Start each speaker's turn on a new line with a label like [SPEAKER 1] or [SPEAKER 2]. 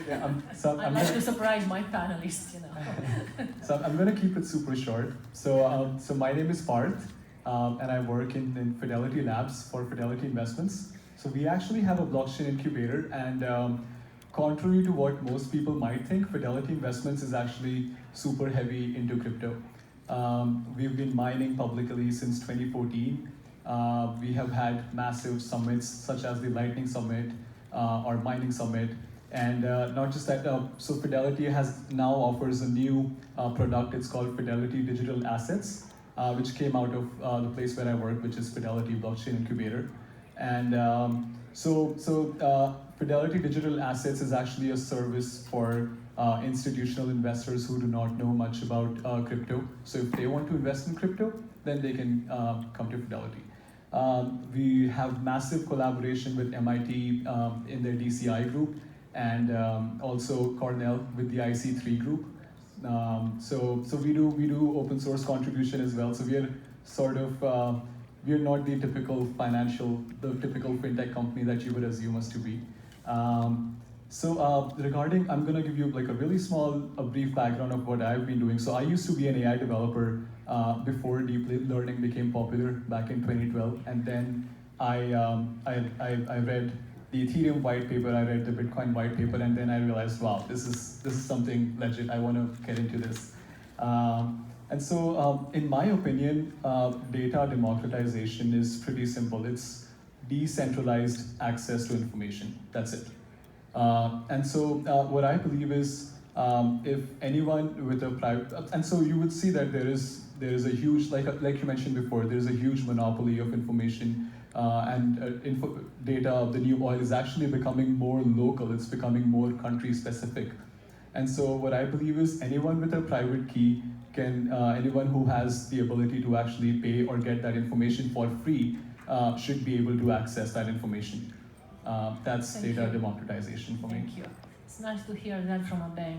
[SPEAKER 1] Yeah,
[SPEAKER 2] I like to surprise my panelists, you know.
[SPEAKER 1] So I'm going to keep it super short. So my name is Parth, and I work in Fidelity Labs for Fidelity Investments. So we actually have a blockchain incubator, and contrary to what most people might think, Fidelity Investments is actually super heavy into crypto. We've been mining publicly since 2014. We have had massive summits such as the Lightning Summit or Mining Summit. And not just that, so Fidelity has now offers a new product. It's called Fidelity Digital Assets, which came out of the place where I work, which is Fidelity Blockchain Incubator. And Fidelity Digital Assets is actually a service for institutional investors who do not know much about crypto. So if they want to invest in crypto, then they can come to Fidelity. We have massive collaboration with MIT in their DCI group, and also Cornell with the IC3 group. So we do open source contribution as well. So we are sort of we are not the typical fintech company that you would assume us to be. Regarding, I'm gonna give you like a really a brief background of what I've been doing. So I used to be an AI developer before deep learning became popular back in 2012, and then I read the Ethereum white paper, I read the Bitcoin white paper, and then I realized, wow, this is something legit. I want to get into this. In my opinion, data democratization is pretty simple. It's decentralized access to information. That's it. What I believe is, if anyone with a private, and so you would see that there is a huge, like you mentioned before, there is a huge monopoly of information, data of the new oil is actually becoming more local. It's becoming more country specific. And so what I believe is anyone with a private key can, anyone who has the ability to actually pay or get that information for free should be able to access that information. That's data democratization for me.
[SPEAKER 2] Thank you. It's nice to hear that from a bank.